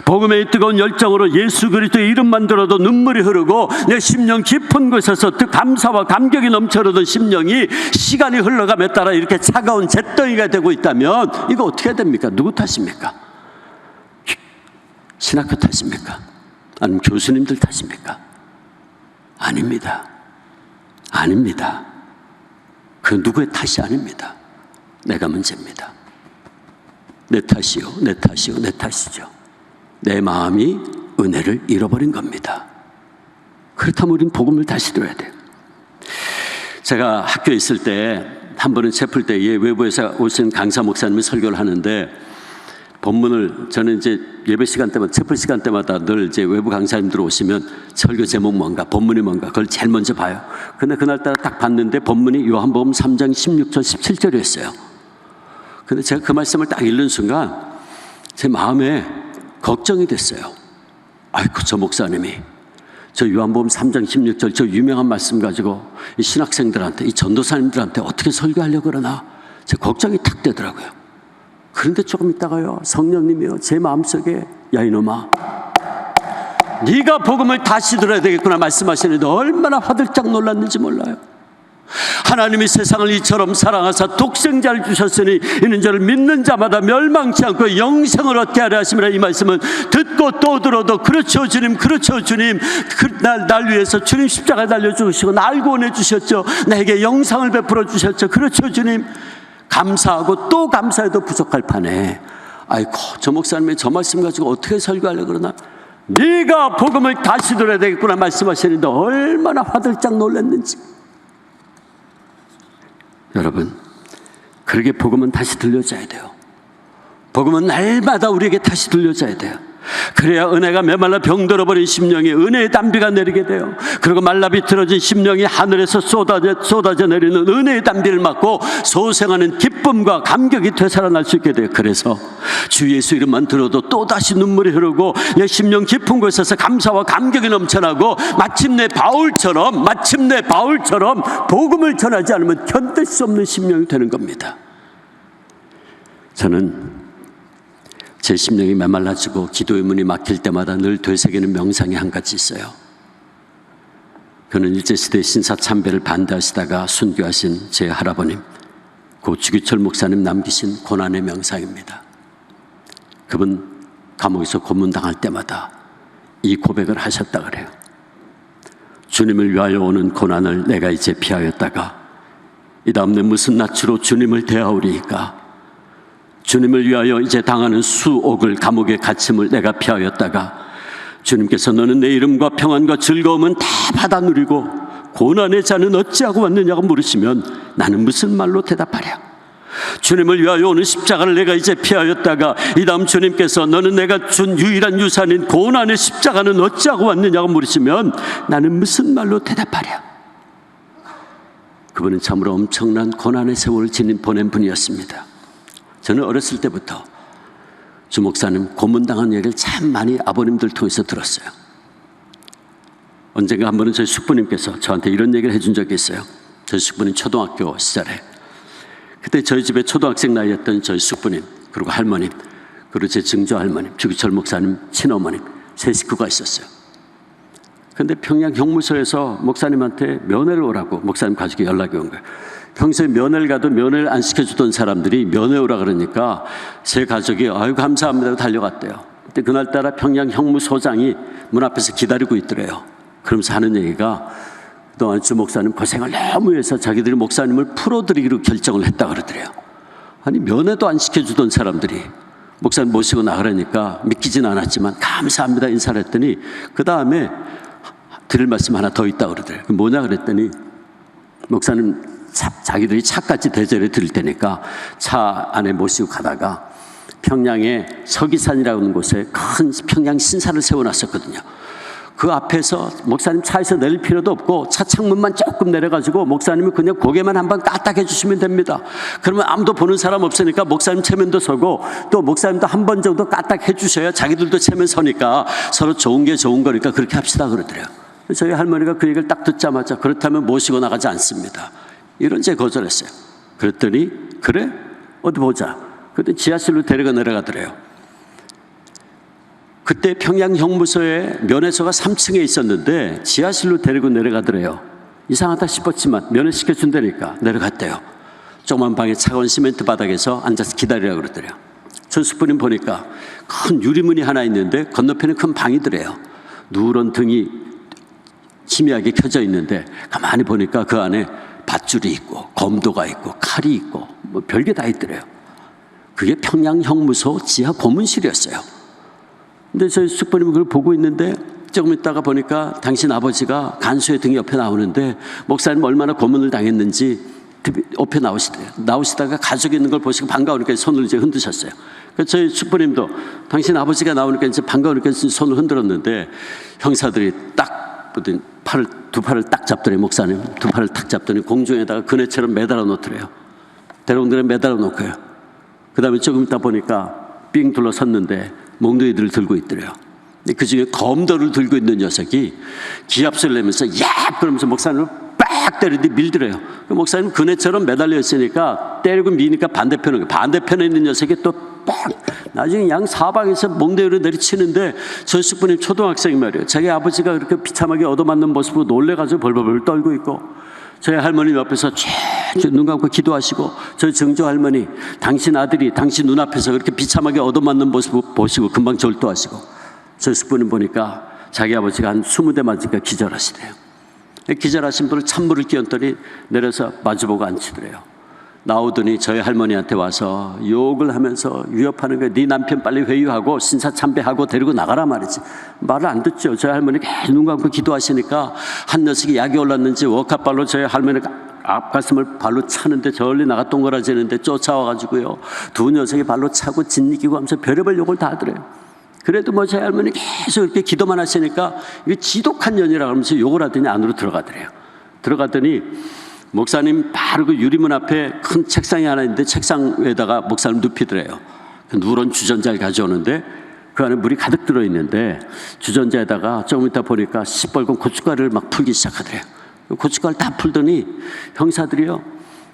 복음의 뜨거운 열정으로 예수 그리스도의 이름만 들어도 눈물이 흐르고 내 심령 깊은 곳에서 감사와 감격이 넘쳐흐르던 심령이 시간이 흘러감에 따라 이렇게 차가운 잿덩이가 되고 있다면 이거 어떻게 해야 됩니까? 누구 탓입니까? 신학교 탓입니까? 아니면 교수님들 탓입니까? 아닙니다. 아닙니다. 그 누구의 탓이 아닙니다. 내가 문제입니다. 내 탓이요, 내 탓이요, 내 탓이죠. 내 마음이 은혜를 잃어버린 겁니다. 그렇다면 우리는 복음을 다시 들어야 돼요. 제가 학교에 있을 때 한 번은 채플 때에 외부에서 오신 강사 목사님이 설교를 하는데 본문을 저는 이제 예배 시간 때마다 채플 시간 때마다 늘 이제 외부 강사님들 오시면 설교 제목 뭔가 본문이 뭔가 그걸 제일 먼저 봐요. 근데 그날따라 딱 봤는데 본문이 요한복음 3장 16절 17절이었어요. 근데 제가 그 말씀을 딱 읽는 순간 제 마음에 걱정이 됐어요. 아이고, 저 목사님이 저 요한복음 3장 16절 저 유명한 말씀 가지고 이 신학생들한테, 이 전도사님들한테 어떻게 설교하려고 그러나 제 걱정이 탁 되더라고요. 그런데 조금 있다가요, 성령님이요 제 마음속에 야 이놈아, 네가 복음을 다시 들어야 되겠구나 말씀하시는데 얼마나 화들짝 놀랐는지 몰라요. 하나님이 세상을 이처럼 사랑하사 독생자를 주셨으니 이는 저를 믿는 자마다 멸망치 않고 영생을 얻게 하려 하심이라. 이 말씀은 듣고 또 들어도 그렇죠 주님, 그렇죠 주님, 날 위해서 주님 십자가 달려 죽으시고 날 구원해 주셨죠. 나에게 영상을 베풀어 주셨죠. 그렇죠 주님. 감사하고 또 감사해도 부족할 판에 아이고 저 목사님이 저 말씀 가지고 어떻게 설교하려고 그러나, 네가 복음을 다시 들어야 되겠구나 말씀하시는데 얼마나 화들짝 놀랐는지. 여러분, 그러게 복음은 다시 들려줘야 돼요. 복음은 날마다 우리에게 다시 들려줘야 돼요. 그래야 은혜가 메말라 병들어버린 심령이 은혜의 담비가 내리게 돼요. 그리고 말라 비틀어진 심령이 하늘에서 쏟아져 내리는 은혜의 담비를 맞고 소생하는 기쁨과 감격이 되살아날 수 있게 돼요. 그래서 주 예수 이름만 들어도 또다시 눈물이 흐르고 내 심령 깊은 곳에서 감사와 감격이 넘쳐나고 마침내 바울처럼 복음을 전하지 않으면 견딜 수 없는 심령이 되는 겁니다. 저는 제 심령이 메말라지고 기도의 문이 막힐 때마다 늘 되새기는 명상이 한 가지 있어요. 그는 일제시대 신사참배를 반대하시다가 순교하신 제 할아버님, 고 주기철 목사님 남기신 고난의 명상입니다. 그분 감옥에서 고문당할 때마다 이 고백을 하셨다 그래요. 주님을 위하여 오는 고난을 내가 이제 피하였다가 이 다음 내 무슨 낯으로 주님을 대하오리이까. 주님을 위하여 이제 당하는 수옥을 감옥의 갇힘을 내가 피하였다가 주님께서 너는 내 이름과 평안과 즐거움은 다 받아 누리고 고난의 자는 어찌하고 왔느냐고 물으시면 나는 무슨 말로 대답하랴. 주님을 위하여 오는 십자가를 내가 이제 피하였다가 이 다음 주님께서 너는 내가 준 유일한 유산인 고난의 십자가는 어찌하고 왔느냐고 물으시면 나는 무슨 말로 대답하랴. 그분은 참으로 엄청난 고난의 세월을 보낸 분이었습니다. 저는 어렸을 때부터 주 목사님 고문당한 얘기를 참 많이 아버님들 통해서 들었어요. 언젠가 한 번은 저희 숙부님께서 저한테 이런 얘기를 해준 적이 있어요. 저희 숙부님 초등학교 시절에, 그때 저희 집에 초등학생 나이였던 저희 숙부님, 그리고 할머님, 그리고 제 증조 할머님, 주기철 목사님 친어머님, 세 식구가 있었어요. 그런데 평양 형무소에서 목사님한테 면회를 오라고 목사님 가족이 연락이 온 거예요. 평소에 면회를 가도 면회를 안 시켜주던 사람들이 면회 오라 그러니까 제 가족이 아유 감사합니다 달려갔대요. 그때 그날따라 평양 형무소장이 문 앞에서 기다리고 있더래요. 그러면서 하는 얘기가 그동안 주 목사님 고생을 너무 해서 자기들이 목사님을 풀어드리기로 결정을 했다 그러더래요. 아니 면회도 안 시켜주던 사람들이 목사님 모시고 나가라니까 믿기진 않았지만 감사합니다 인사를 했더니 그 다음에 드릴 말씀 하나 더 있다 그러더래요. 뭐냐 그랬더니 목사님 자기들이 차까지 대접해 드릴 테니까 차 안에 모시고 가다가 평양에 서기산이라고 하는 곳에 큰 평양 신사를 세워놨었거든요. 그 앞에서 목사님 차에서 내릴 필요도 없고 차 창문만 조금 내려가지고 목사님이 그냥 고개만 한번 까딱 해주시면 됩니다. 그러면 아무도 보는 사람 없으니까 목사님 체면도 서고 또 목사님도 한 번 정도 까딱 해주셔야 자기들도 체면 서니까 서로 좋은 게 좋은 거니까 그렇게 합시다 그러더래요. 저희 할머니가 그 얘기를 딱 듣자마자 그렇다면 모시고 나가지 않습니다. 이런 제 거절했어요. 그랬더니 그래? 어디 보자. 그때 지하실로 데려가 내려가더래요. 그때 평양 형무소에 면회소가 3층에 있었는데 지하실로 데리고 내려가더래요. 이상하다 싶었지만 면회시켜준다니까 내려갔대요. 조그만 방에 차가운 시멘트 바닥에서 앉아서 기다리라고 그러더래요. 저 숙부님 보니까 큰 유리문이 하나 있는데 건너편에 큰 방이더래요. 누런 등이 희미하게 켜져 있는데 가만히 보니까 그 안에 밧줄이 있고 검도가 있고 칼이 있고 뭐 별게 다 있더래요. 그게 평양 형무소 지하 고문실이었어요. 근데 저희 숙부님은 그걸 보고 있는데 조금 있다가 보니까 당신 아버지가 간수의 등이 옆에 나오는데 목사님 얼마나 고문을 당했는지 옆에 나오시더래요. 나오시다가 가족이 있는 걸 보시고 반가우니까 손을 이제 흔드셨어요. 그래서 저희 숙부님도 당신 아버지가 나오니까 이제 반가우니까 손을 흔들었는데 형사들이 딱 두 팔을 딱 잡더니 목사님 두 팔을 딱 잡더니 공중에다가 그네처럼 매달아 놓더래요. 대롱들에 매달아 놓고요. 그 다음에 조금 있다 보니까 삥 둘러섰는데 몽둥이들을 들고 있더래요. 그 중에 검도를 들고 있는 녀석이 기합소리를 내면서 야! 그러면서 목사님을 빡 때리더니 밀더래요. 목사님 그네처럼 매달려 있으니까 때리고 미니까 반대편에 있는 녀석이 또 빡! 나중에 양 사방에서 몽둥이로 내리치는데 저 숙부님 초등학생이 말이에요. 자기 아버지가 그렇게 비참하게 얻어맞는 모습으로 놀래가지고 벌벌 떨고 있고 저희 할머니 옆에서 눈 감고 기도하시고, 저희 정조 할머니 당신 아들이 당신 눈앞에서 그렇게 비참하게 얻어맞는 모습 보시고 금방 절도하시고, 저희 숙부님 보니까 자기 아버지가 한 20대 맞으니까 기절하시대요. 기절하신 분을 찬물을 끼얹더니 내려서 마주보고 앉히더래요. 나오더니 저희 할머니한테 와서 욕을 하면서 위협하는 거예요. 네 남편 빨리 회유하고 신사 참배하고 데리고 나가라 말이지. 말을 안 듣죠. 저희 할머니 계속 눈 감고 기도하시니까 한 녀석이 약이 올랐는지 워카발로 저희 할머니가 앞가슴을 발로 차는데 저리 나가 동그라지는데 쫓아와가지고요, 두 녀석이 발로 차고 짓이기고 하면서 별의별 욕을 다 하더래요. 그래도 뭐 저희 할머니 계속 이렇게 기도만 하시니까 이게 지독한 년이라 그러면서 욕을 하더니 안으로 들어가더래요. 들어가더니 목사님 바로 그 유리문 앞에 큰 책상이 하나 있는데 책상 위에다가 목사님 눕히더래요. 그 누런 주전자를 가져오는데 그 안에 물이 가득 들어있는데 주전자에다가 조금 이따 보니까 시뻘건 고춧가루를 막 풀기 시작하더래요. 고춧가루 다 풀더니 형사들이요,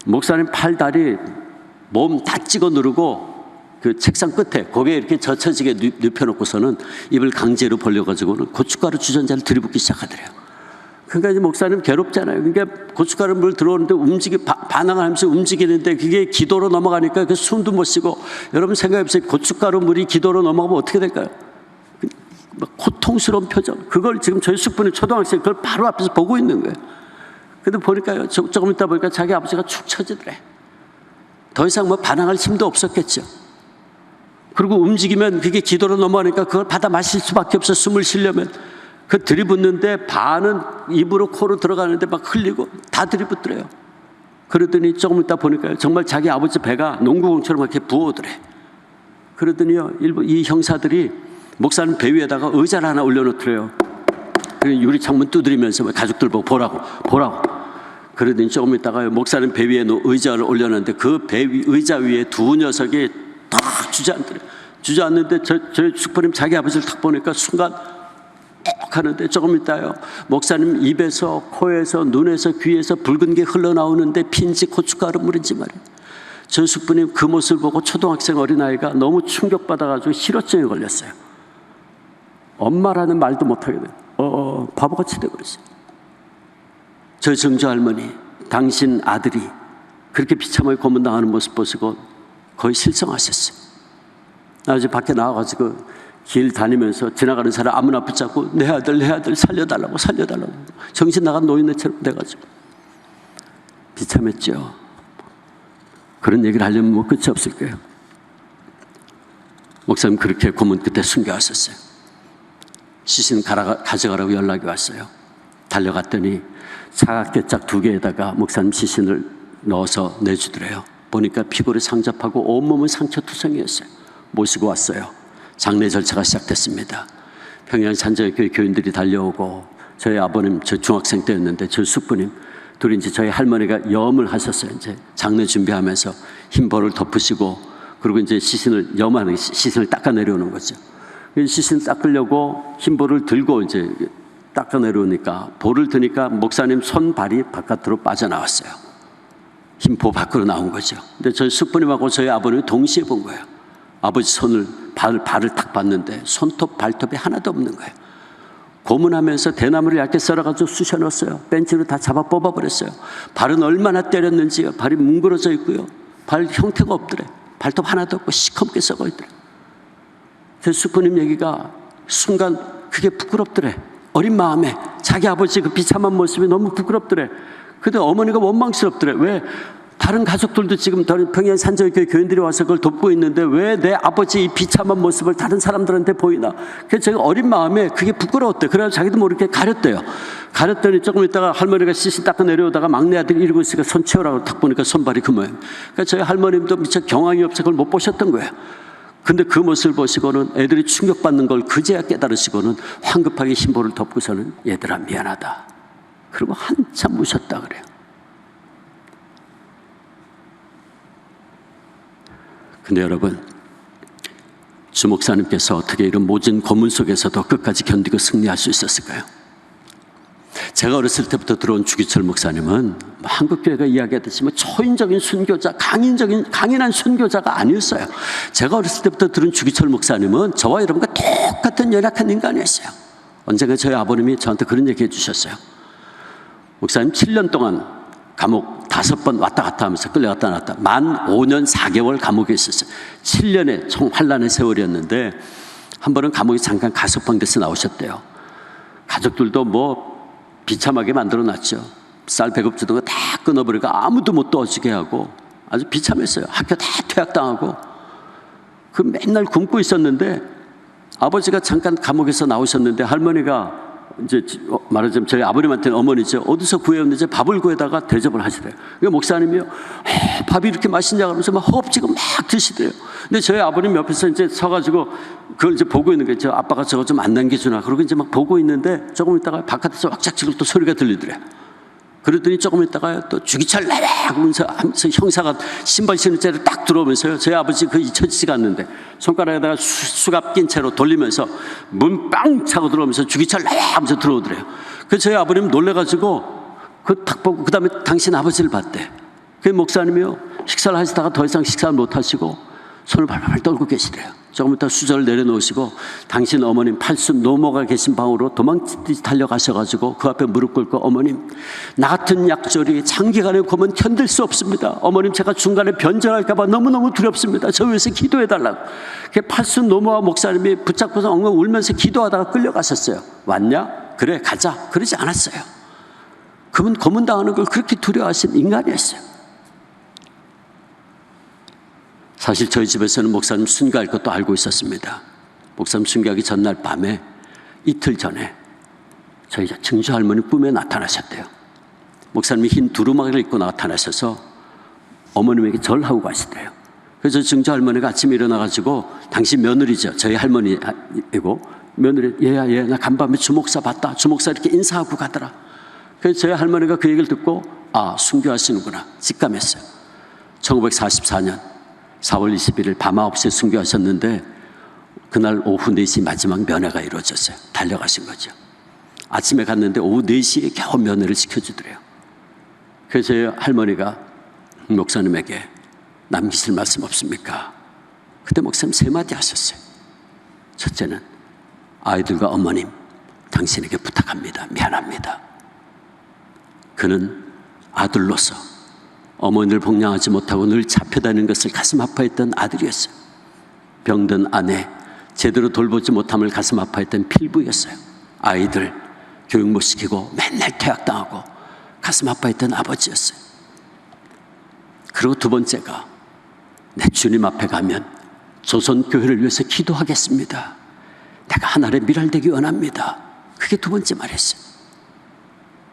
목사님 팔, 다리, 몸 다 찍어 누르고 그 책상 끝에 거기에 이렇게 젖혀지게 눕혀놓고서는 입을 강제로 벌려가지고는 고춧가루 주전자를 들이붓기 시작하더래요. 그러니까 이제 목사님 괴롭잖아요. 그러니까 고춧가루 물 들어오는데 반항을 하면서 움직이는데 그게 기도로 넘어가니까 그 숨도 못 쉬고, 여러분 생각해보세요. 고춧가루 물이 기도로 넘어가면 어떻게 될까요? 고통스러운 표정. 그걸 지금 저희 숙부님 초등학생 그걸 바로 앞에서 보고 있는 거예요. 근데 보니까요, 조금 있다 보니까 자기 아버지가 축 처지더래. 더 이상 뭐 반항할 힘도 없었겠죠. 그리고 움직이면 그게 기도로 넘어가니까 그걸 받아 마실 수밖에 없어. 숨을 쉬려면 그 들이붓는데 반은 입으로 코로 들어가는데 막 흘리고 다 들이붓더래요. 그러더니 조금 있다 보니까요, 정말 자기 아버지 배가 농구공처럼 이렇게 부어오더래. 그러더니요, 이 형사들이 목사님 배 위에다가 의자를 하나 올려놓더래요. 유리 창문 두드리면서 가족들 보고 보라고. 그러더니 조금 있다가 목사님 배 위에 의자를 올려놨는데 그 배 위 의자 위에 두 녀석이 딱 주저앉더래요. 주저앉는데 저희 숙부님 자기 아버지를 딱 보니까 순간 하는데 조금 있다요, 목사님 입에서 코에서 눈에서 귀에서 붉은 게 흘러나오는데 피인지 고춧가루 물인지 말이에요. 저희 숙부님 그 모습을 보고 초등학생 어린아이가 너무 충격받아가지고 실어증에 걸렸어요. 엄마라는 말도 못하게 돼요. 바보같이 돼버렸어요. 저희 정조 할머니, 당신 아들이 그렇게 비참하게 고문당하는 모습 보시고 거의 실성하셨어요. 나 이제 밖에 나와가지고 길 다니면서 지나가는 사람 아무나 붙잡고 내 아들 살려달라고 정신 나간 노인네처럼 돼가지고 비참했죠. 그런 얘기를 하려면 뭐 끝이 없을 거예요. 목사님 그렇게 고문 끝에 숨겨왔었어요. 시신 가져가라고 연락이 왔어요. 달려갔더니 사각대짝 2개에다가 목사님 시신을 넣어서 내주더래요. 보니까 피골이 상접하고 온몸은 상처투성이었어요. 모시고 왔어요. 장례 절차가 시작됐습니다. 평양 산자교회 교인들이 달려오고, 저희 아버님, 저 중학생 때였는데 저희 숙부님 둘이 이제 저희 할머니가 염을 하셨어요. 이제 장례 준비하면서 흰볼을 덮으시고, 그리고 이제 염하는 시신을 닦아 내려오는 거죠. 시신 닦으려고 흰볼을 들고 이제 닦아 내려오니까 볼을 드니까 목사님 손발이 바깥으로 빠져나왔어요. 흰보 밖으로 나온 거죠. 근데 저희 숙부님하고 저희 아버님이 동시에 본 거예요. 아버지 손을 발을 탁 봤는데 손톱 발톱이 하나도 없는 거예요. 고문하면서 대나무를 얇게 썰어가지고 쑤셔 넣었어요. 벤치로 다 잡아 뽑아버렸어요. 발은 얼마나 때렸는지요. 발이 뭉그러져 있고요, 발 형태가 없더래. 발톱 하나도 없고 시커멓게 썩어 있더래. 제 숙부님 얘기가 순간 그게 부끄럽더래. 어린 마음에 자기 아버지 그 비참한 모습이 너무 부끄럽더래. 근데 어머니가 원망스럽더래. 왜 다른 가족들도 지금 평양 산자교회 교인들이 와서 그걸 돕고 있는데 왜 내 아버지 이 비참한 모습을 다른 사람들한테 보이나. 그래서 제가 어린 마음에 그게 부끄러웠대. 그래서 자기도 모르게 가렸대요. 가렸더니 조금 있다가 할머니가 시신 닦아 내려오다가 막내 아들이 이러고 있으니까 손 치우라고 딱 보니까 손발이 그 모양. 그러니까 저희 할머님도 미처 경황이 없어 그걸 못 보셨던 거예요. 근데 그 모습을 보시고는 애들이 충격받는 걸 그제야 깨달으시고는 황급하게 흰볼을 덮고서는 얘들아 미안하다. 그리고 한참 우셨다 그래요. 근데 여러분, 주 목사님께서 어떻게 이런 모진 고문 속에서도 끝까지 견디고 승리할 수 있었을까요? 제가 어렸을 때부터 들어온 주기철 목사님은 한국교회가 이야기하듯이 초인적인 순교자, 강인한 순교자가 아니었어요. 제가 어렸을 때부터 들은 주기철 목사님은 저와 여러분과 똑같은 연약한 인간이었어요. 언젠가 저희 아버님이 저한테 그런 얘기 해주셨어요. 목사님 7년 동안 감옥 5번 왔다 갔다 하면서 끌려갔다 나왔다. 만 5년 4개월 감옥에 있었어요. 7년의 총 환란의 세월이었는데 한 번은 감옥에 잠깐 가석방돼서 나오셨대요. 가족들도 뭐 비참하게 만들어놨죠. 쌀 배급 주던 거 다 끊어버리고 아무도 못 도와주게 하고 아주 비참했어요. 학교 다 퇴학당하고 그 맨날 굶고 있었는데 아버지가 잠깐 감옥에서 나오셨는데 할머니가 이제 말하자면 저희 아버님한테는 어머니죠. 어디서 구해왔는지 밥을 구해다가 대접을 하시대요. 그러니까 목사님이요. 밥이 이렇게 맛있냐 그러면서 막 허겁지겁 막 드시대요. 근데 저희 아버님 옆에서 이제 서가지고 그걸 이제 보고 있는 거예요. 저 아빠가 저거 좀 안 남겨주나. 그러고 이제 막 보고 있는데 조금 있다가 바깥에서 왁짝지껄 또 소리가 들리더래요. 그러더니 조금 있다가 또 주기철 나와! 하면서 형사가 신발 신은 채로 딱 들어오면서요. 저희 아버지 그 잊혀지지가 않는데 손가락에다가 수갑 낀 채로 돌리면서 문 빵 차고 들어오면서 주기철 나와! 하면서 들어오더래요. 그래서 저희 아버님 놀래가지고 그 딱 보고 그 다음에 당신 아버지를 봤대. 그 목사님이요. 식사를 하시다가 더 이상 식사를 못 하시고 손을 발발 떨고 계시대요. 조금 이따 수저를 내려놓으시고 당신 어머님 팔순 노모가 계신 방으로 도망치듯이 달려가셔가지고 그 앞에 무릎 꿇고 어머님 나 같은 약졸이 장기간의 고문 견딜 수 없습니다. 어머님 제가 중간에 변절할까 봐 너무너무 두렵습니다. 저 위해서 기도해달라고. 팔순 노모와 목사님이 붙잡고서 엉엉 울면서 기도하다가 끌려가셨어요. 왔냐? 그래 가자. 그러지 않았어요. 그분 고문당하는 걸 그렇게 두려워하신 인간이었어요. 사실 저희 집에서는 목사님 순교할 것도 알고 있었습니다. 목사님 순교하기 전날 밤에 이틀 전에 저희 증조 할머니 꿈에 나타나셨대요. 목사님이 흰 두루마기를 입고 나타나셔서 어머님에게 절하고 가시대요. 그래서 증조 할머니가 아침에 일어나가지고 당신 며느리죠. 저희 할머니이고 며느리 얘야 얘 나 간밤에 주목사 봤다. 주목사 이렇게 인사하고 가더라. 그래서 저희 할머니가 그 얘기를 듣고 아 순교하시는구나 직감했어요. 1944년 4월 21일 밤 9시에 순교하셨는데 그날 오후 4시 마지막 면회가 이루어졌어요. 달려가신 거죠. 아침에 갔는데 오후 4시에 겨우 면회를 시켜주더래요. 그래서 할머니가 목사님에게 남기실 말씀 없습니까? 그때 목사님 3마디 하셨어요. 첫째는 아이들과 어머님 당신에게 부탁합니다. 미안합니다. 그는 아들로서 어머니를 복양하지 못하고 늘 잡혀다니는 것을 가슴 아파했던 아들이었어요. 병든 아내, 제대로 돌보지 못함을 가슴 아파했던 필부였어요. 아이들 교육 못 시키고 맨날 퇴학당하고 가슴 아파했던 아버지였어요. 그리고 두 번째가 내 주님 앞에 가면 조선교회를 위해서 기도하겠습니다. 내가 하늘에 미랄되기 원합니다. 그게 두 번째 말이었어요.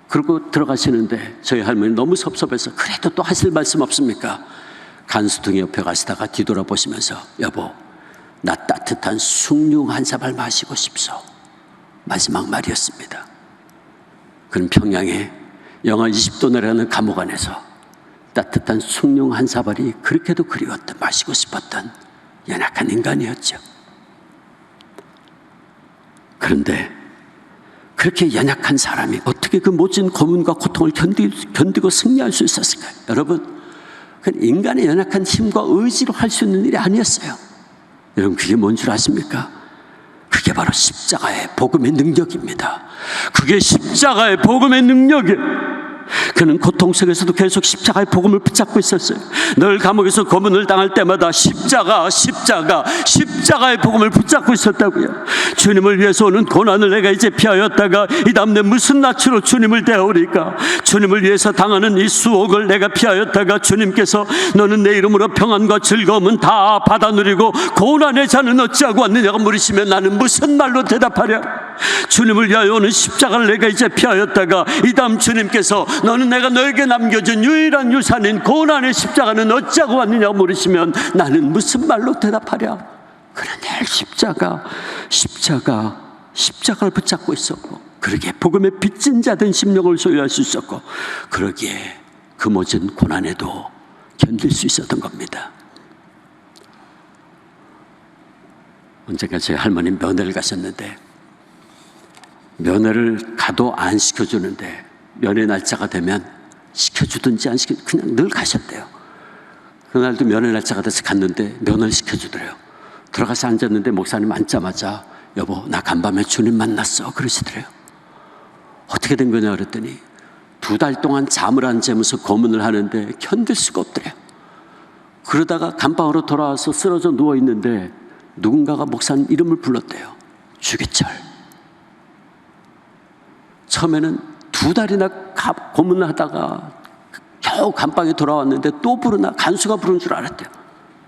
그러고 들어가시는데 저희 할머니 너무 섭섭해서 그래도 또 하실 말씀 없습니까? 간수둥이 옆에 가시다가 뒤돌아보시면서 여보 나 따뜻한 숭늉 한 사발 마시고 싶소. 마지막 말이었습니다. 그는 평양에 영하 20도 내려가는 감옥 안에서 따뜻한 숭늉 한 사발이 그렇게도 그리웠던 마시고 싶었던 연약한 인간이었죠. 그런데 그렇게 연약한 사람이 어떻게 그 모진 고문과 고통을 견디고 승리할 수 있었을까요? 여러분, 그건 인간의 연약한 힘과 의지로 할 수 있는 일이 아니었어요. 여러분, 그게 뭔 줄 아십니까? 그게 바로 십자가의 복음의 능력입니다. 그게 십자가의 복음의 능력이에요. 그는 고통 속에서도 계속 십자가의 복음을 붙잡고 있었어요. 늘 감옥에서 고문을 당할 때마다 십자가의 복음을 붙잡고 있었다고요. 주님을 위해서 오는 고난을 내가 이제 피하였다가 이 다음 내 무슨 낯으로 주님을 대하오리까? 주님을 위해서 당하는 이 수옥을 내가 피하였다가 주님께서 너는 내 이름으로 평안과 즐거움은 다 받아 누리고 고난의 자는 어찌하고 왔느냐고 물으시면 나는 무슨 말로 대답하랴? 주님을 위하여 오는 십자가를 내가 이제 피하였다가 이 다음 주님께서 너는 내가 너에게 남겨준 유일한 유산인 고난의 십자가는 어찌하고 왔느냐고 물으시면 나는 무슨 말로 대답하랴? 그래 늘 십자가를 붙잡고 있었고 그러기에 복음의 빚진 자된 심령을 소유할 수 있었고 그러기에 그 모든 고난에도 견딜 수 있었던 겁니다. 언젠가 제 할머니 면회를 가셨는데 면회를 가도 안 시켜주는데 면회 날짜가 되면 시켜주든지 안 시켜주든지 그냥 늘 가셨대요. 그날도 면회 날짜가 돼서 갔는데 면회를 시켜주더래요. 들어가서 앉았는데 목사님 앉자마자 여보 나 간밤에 주님 만났어 그러시더래요. 어떻게 된 거냐 그랬더니 2달 동안 잠을 안 자면서 고문을 하는데 견딜 수가 없더래요. 그러다가 감방으로 돌아와서 쓰러져 누워있는데 누군가가 목사님 이름을 불렀대요. 주기철. 처음에는 2달이나 고문을 하다가 겨우 감방에 돌아왔는데 또 부르나 간수가 부른 줄 알았대요.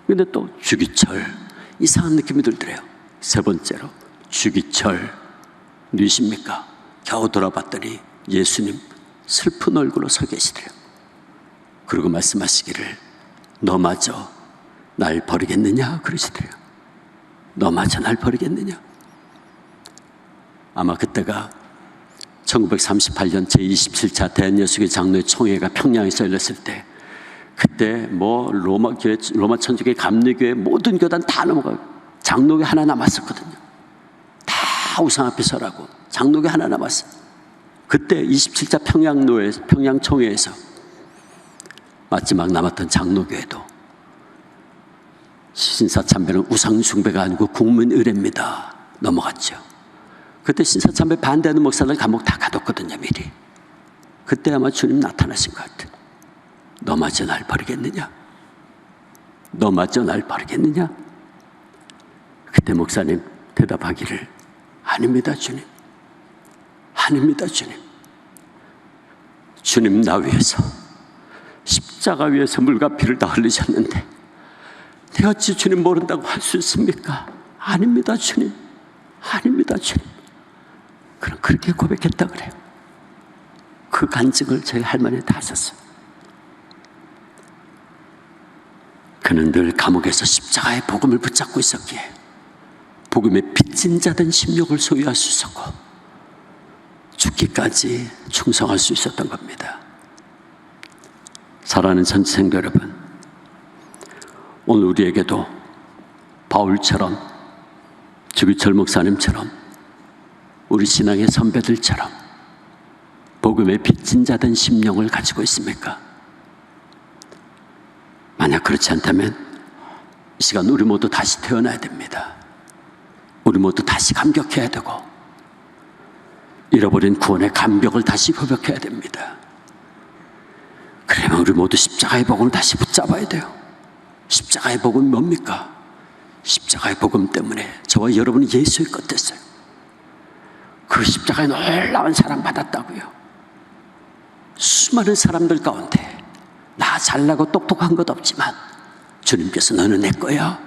근데 또 주기철. 이상한 느낌이 들더래요. 3번째로 주기철 누구십니까? 겨우 돌아봤더니 예수님 슬픈 얼굴로 서 계시더래요. 그리고 말씀하시기를 너마저 날 버리겠느냐 그러시더래요. 너마저 날 버리겠느냐. 아마 그때가 1938년 제27차 대한예수교 장로회 총회가 평양에서 열렸을 때, 그때 뭐 로마 천주교 감리교회 모든 교단 다 넘어가고 장로교 하나 남았었거든요. 다 우상 앞에 서라고 장로교 하나 남았어요. 그때 27차 평양 총회에서 마지막 남았던 장로교회도 신사참배는 우상 숭배가 아니고 국민 의례입니다. 넘어갔죠. 그때 신사참배 반대하는 목사들 감옥 다 가뒀거든요, 미리. 그때 아마 주님 나타나신 것 같아요. 너마저 날 버리겠느냐? 너마저 날 버리겠느냐? 그때 목사님 대답하기를 아닙니다, 주님. 아닙니다, 주님. 주님 나 위해서 십자가 위에서 물과 피를 다 흘리셨는데 내가 어찌 주님 모른다고 할 수 있습니까? 아닙니다, 주님. 아닙니다, 주님. 그럼 그렇게 고백했다 그래요. 그 간증을 저희 할머니 다 썼어요. 그는 늘 감옥에서 십자가의 복음을 붙잡고 있었기에 복음의 빚진 자된 심령을 소유할 수 있었고 죽기까지 충성할 수 있었던 겁니다. 사랑하는 전생도 여러분, 오늘 우리에게도 바울처럼, 주기철 목사님처럼, 우리 신앙의 선배들처럼 복음의 빚진 자된 심령을 가지고 있습니까? 만약 그렇지 않다면 이 시간 우리 모두 다시 태어나야 됩니다. 우리 모두 다시 감격해야 되고 잃어버린 구원의 감격을 다시 회복해야 됩니다. 그러면 우리 모두 십자가의 복음을 다시 붙잡아야 돼요. 십자가의 복음이 뭡니까? 십자가의 복음 때문에 저와 여러분이 예수의 것 됐어요. 그 십자가에 놀라운 사랑 받았다고요. 수많은 사람들 가운데 나 잘나고 똑똑한 것 없지만 주님께서 너는 내 거야,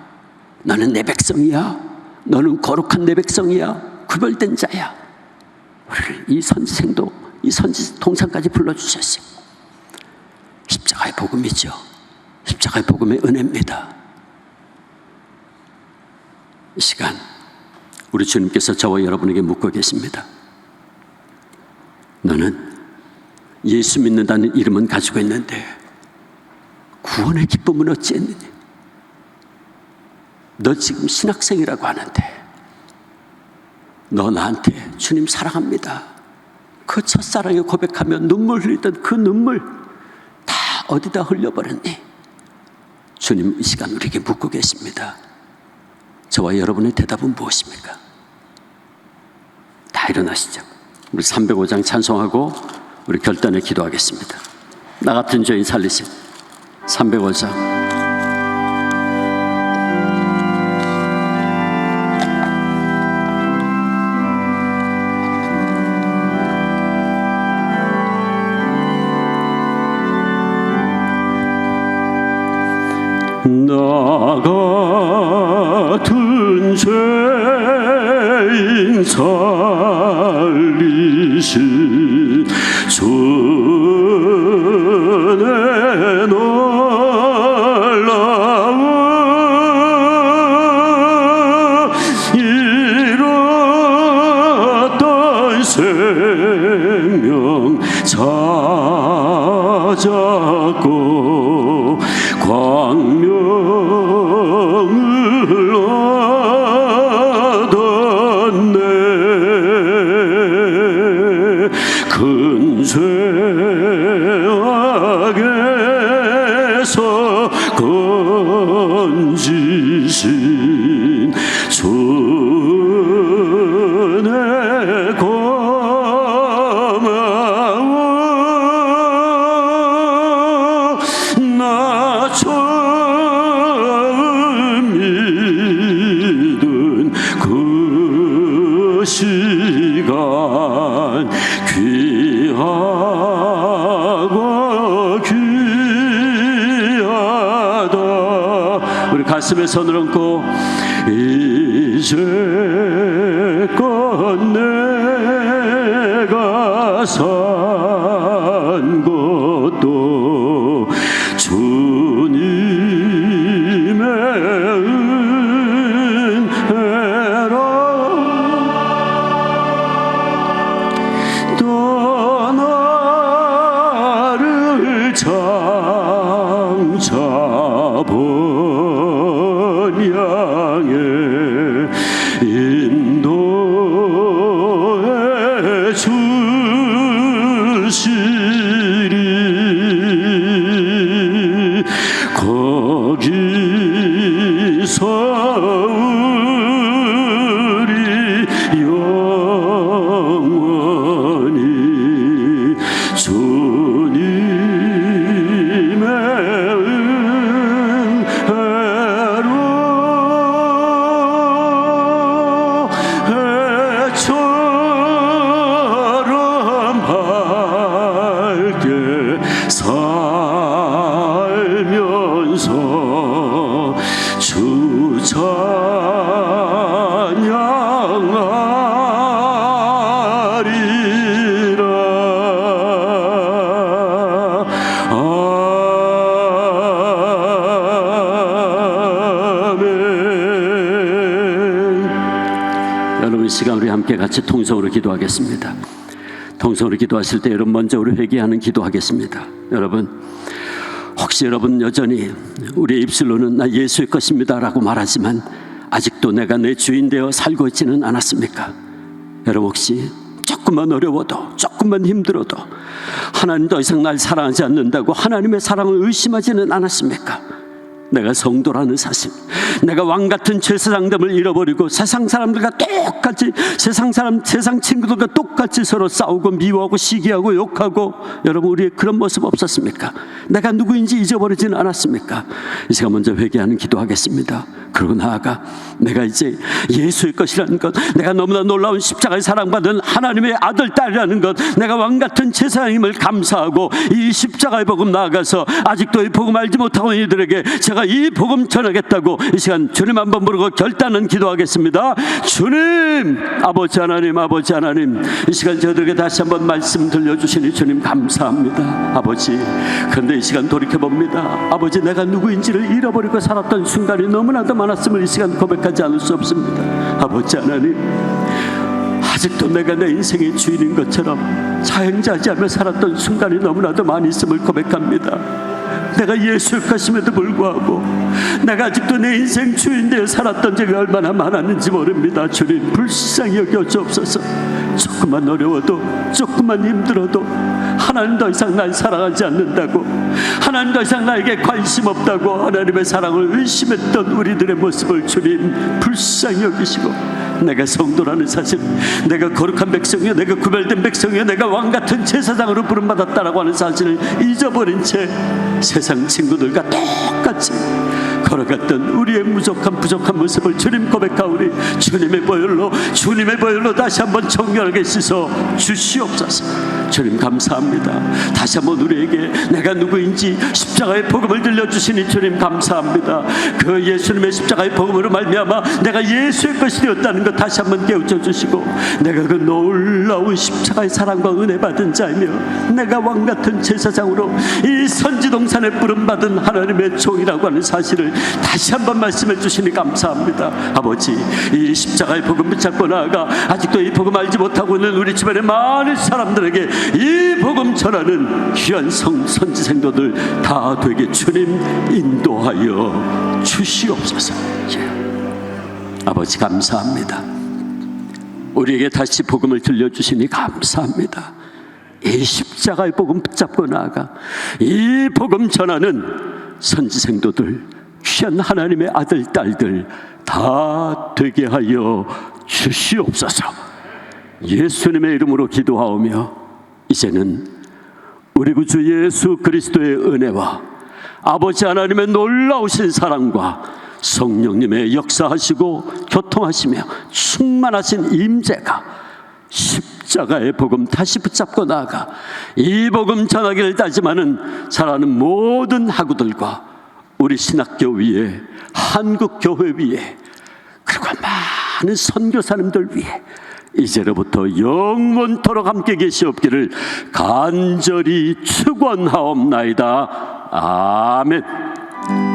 너는 내 백성이야, 너는 거룩한 내 백성이야, 구별된 자야, 우리를 이 선지생도 이 선지 동산까지 불러주셨어요. 십자가의 복음이죠. 십자가의 복음의 은혜입니다. 이 시간 우리 주님께서 저와 여러분에게 묻고 계십니다. 너는 예수 믿는다는 이름은 가지고 있는데 구원의 기쁨은 어찌했느냐? 너 지금 신학생이라고 하는데 너 나한테 주님 사랑합니다, 그 첫사랑에 고백하며 눈물 흘리던 그 눈물 다 어디다 흘려버렸니? 주님 이 시간 우리에게 묻고 계십니다. 저와 여러분의 대답은 무엇입니까? 다 일어나시죠. 우리 305장 찬송하고 우리 결단에 기도하겠습니다. 나 같은 죄인 살리신 305장. 나 같은 죄인 살리신 주의 놀라운 잃었던 생명 찾았고 광명을 얻었네. 근세 시간 귀하고 귀하다. 우리 가슴에 손을 얹고 이제껏 내가 산 것도 주님의 은혜라. 또 나를 장차본 양의 인도해 주시리. 거기서 우리 영원히 주님의 은혜로 해처럼 밝게 살면서 주 찬양하리라. 아멘. 여러분, 이 시간 우리 함께 같이 통성으로 기도하겠습니다. 통성으로 기도하실 때 여러분 먼저 우리 회개하는 기도하겠습니다. 여러분, 혹시 여러분 여전히 우리의 입술로는 나 예수의 것입니다 라고 말하지만 아직도 내가 내 주인 되어 살고 있지는 않았습니까? 여러분, 혹시 조금만 어려워도 조금만 힘들어도 하나님 더 이상 날 사랑하지 않는다고 하나님의 사랑을 의심하지는 않았습니까? 내가 성도라는 사실, 내가 왕같은 제사장됨을 잃어버리고 세상 사람들과 똑같이 세상 친구들과 똑같이 서로 싸우고 미워하고 시기하고 욕하고, 여러분 우리의 그런 모습 없었습니까? 내가 누구인지 잊어버리지는 않았습니까? 이 시간 먼저 회개하는 기도하겠습니다. 그러고 나아가 내가 이제 예수의 것이라는 것, 내가 너무나 놀라운 십자가의 사랑받은 하나님의 아들 딸이라는 것, 내가 왕같은 제사장임을 감사하고 이 십자가의 복음 나아가서 아직도 이 복음 알지 못하고 있는 이들에게 제가 이 복음 전하겠다고 이 시간 주님 한번 부르고 결단은 기도하겠습니다. 주님, 아버지 하나님, 아버지 하나님, 이 시간 저들에게 다시 한번 말씀 들려주시니 주님 감사합니다. 아버지, 그런데 이 시간 돌이켜봅니다. 아버지, 내가 누구인지를 잃어버리고 살았던 순간이 너무나도 많았음을 이 시간 고백하지 않을 수 없습니다. 아버지 하나님, 아직도 내가 내 인생의 주인인 것처럼 자행자지하며 살았던 순간이 너무나도 많이 있음을 고백합니다. 내가 예수의 것임에도 불구하고 내가 아직도 내 인생 주인 되어 살았던 적이 얼마나 많았는지 모릅니다. 주님, 불쌍히 여겨주옵소서. 조금만 어려워도 조금만 힘들어도 하나님 더 이상 날 사랑하지 않는다고, 하나님 더 이상 나에게 관심 없다고 하나님의 사랑을 의심했던 우리들의 모습을 주님 불쌍히 여기시고, 내가 성도라는 사실, 내가 거룩한 백성이요, 내가 구별된 백성이요, 내가 왕같은 제사장으로 부름받았다라고 하는 사실을 잊어버린 채 세상 친구들과 똑같이 걸어갔던 우리의 부족한 모습을 주님 고백하오니 주님의 보혈로 다시 한번 정결하게 씻어 주시옵소서. 주님 감사합니다. 다시 한번 우리에게 내가 누구인지 십자가의 복음을 들려주시니 주님 감사합니다. 그 예수님의 십자가의 복음으로 말미암아 내가 예수의 것이 되었다는 것 다시 한번 깨우쳐 주시고, 내가 그 놀라운 십자가의 사랑과 은혜 받은 자이며 내가 왕같은 제사장으로 이 선지동산에 부름받은 하나님의 종이라고 하는 사실을 다시 한번 말씀해 주시니 감사합니다. 아버지, 이 십자가의 복음 붙잡고 나아가 아직도 이 복음 알지 못하고 있는 우리 주변의 많은 사람들에게 이 복음 전하는 귀한 선지생도들 다 되게 주님 인도하여 주시옵소서. 아버지 감사합니다. 우리에게 다시 복음을 들려주시니 감사합니다. 이 십자가의 복음 붙잡고 나아가 이 복음 전하는 선지생도들, 귀한 하나님의 아들 딸들 다 되게 하여 주시옵소서. 예수님의 이름으로 기도하오며 이제는 우리 구주 예수 그리스도의 은혜와 아버지 하나님의 놀라우신 사랑과 성령님의 역사하시고 교통하시며 충만하신 임재가 십자가의 복음 다시 붙잡고 나아가 이 복음 전하기를 다짐하는 사랑하는 모든 학우들과 우리 신학교 위에, 한국교회 위에, 그리고 많은 선교사님들 위에 이제로부터 영원토록 함께 계시옵기를 간절히 축원하옵나이다. 아멘.